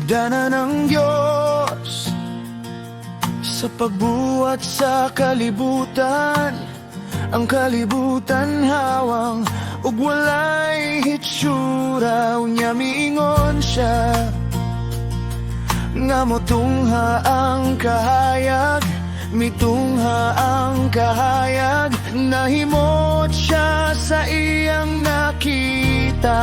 Sinugdanan ng Diyos sa pagbuhat sa kalibutan. Ang kalibutan hawang ug walay hitsura, unya miingon siya nga motungha ang kahayag, mitungha ang kahayag. Nahimot siya sa iyang nakita.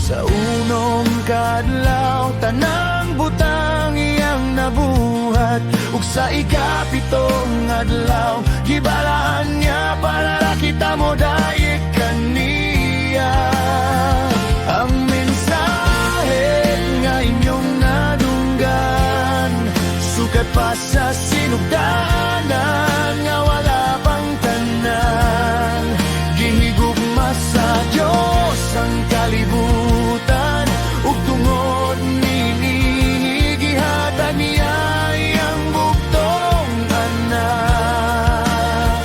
Sa unong kadlaw tanang butang iyang nabuhat, ug sa ikapitong adlaw gibalaan niya para kita mo dayeg kaniya. Ang mensahe nga inyong nadunggan, sukat pa sa sinugdanan nga wala pang tanan. Gihigugma sa Diyos ang kalibutan, ug tungod niini gihatag niya iyang bugtong anak.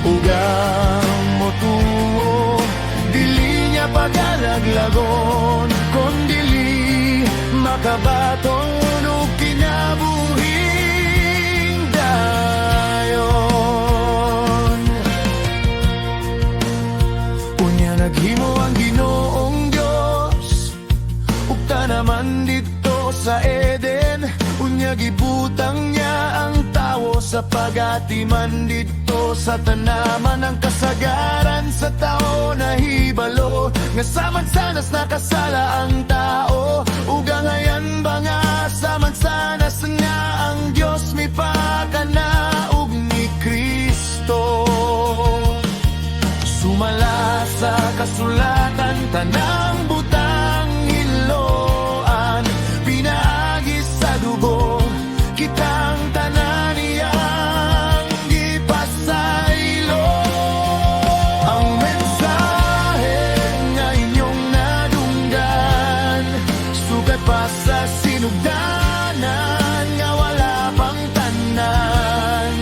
Ug ang motuo dili niya pagalaglagon, kon dili makabaton ug kinabuhing dayon. Unya naghimo ang Ginoong Dios ug tanaman dito sa Eden. Unya gibutang niya ang tawo sa pagatiman dito sa tanaman. Ang kasagaran sa tao nahibalo, nga samansanas nakasala ang tao. Ug angayan ba nga samansanas nga ang Dios mipakana ug ni Kristo. Sumala sa kasulatan tanang butang hiloan, pinaagi sa dugo kitang tanan iyang gipasaylo. Ang mensahe nga inyong nadunggan, sukat pa sa sinugdanan nga wala pang tanan.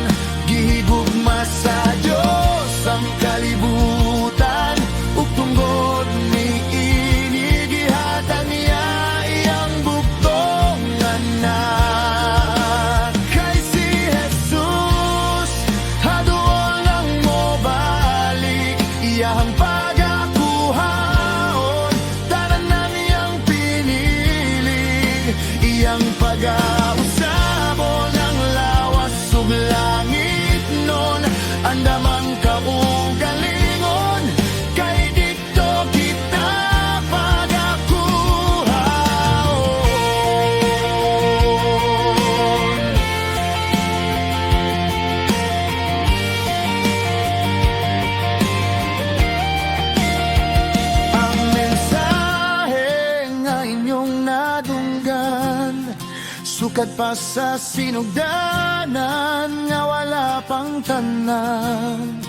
Gihigugma sa Diyos ang kalibutan, ug tungod niini gihatag niya iyang bugtong anak. Kay si Jesus haduol ang mobalik, iyang pagakuhaon tanan iyang pinilig. Iyang pag-ausabon ang lawas ug langit nun, andamang kaugalingon kay dito kita pagakuhaon. Ang mensahe nga inyong nadunggan, sukat pa sa sinugdanan nga wala pang tanan.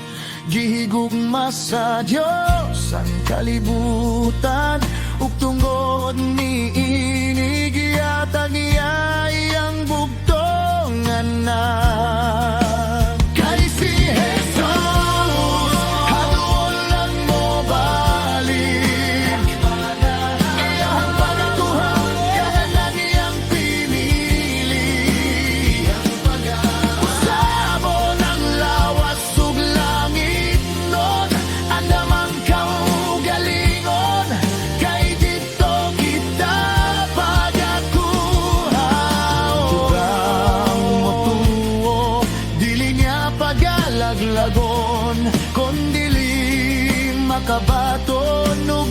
Gihigugma sa Diyos ang kalibutan, ug tungod niini gihatag niya iyang bugtong anak. Kay si Jesus haduol ang mobalik, iyang pagatuhan kanan iyang pinili. Usabon ang lawas ug langit nun, andamang kaugalingon kay dito kita pagakuhaon. Ang motuo dili niya pagalaglagon, kon dili makabaton ug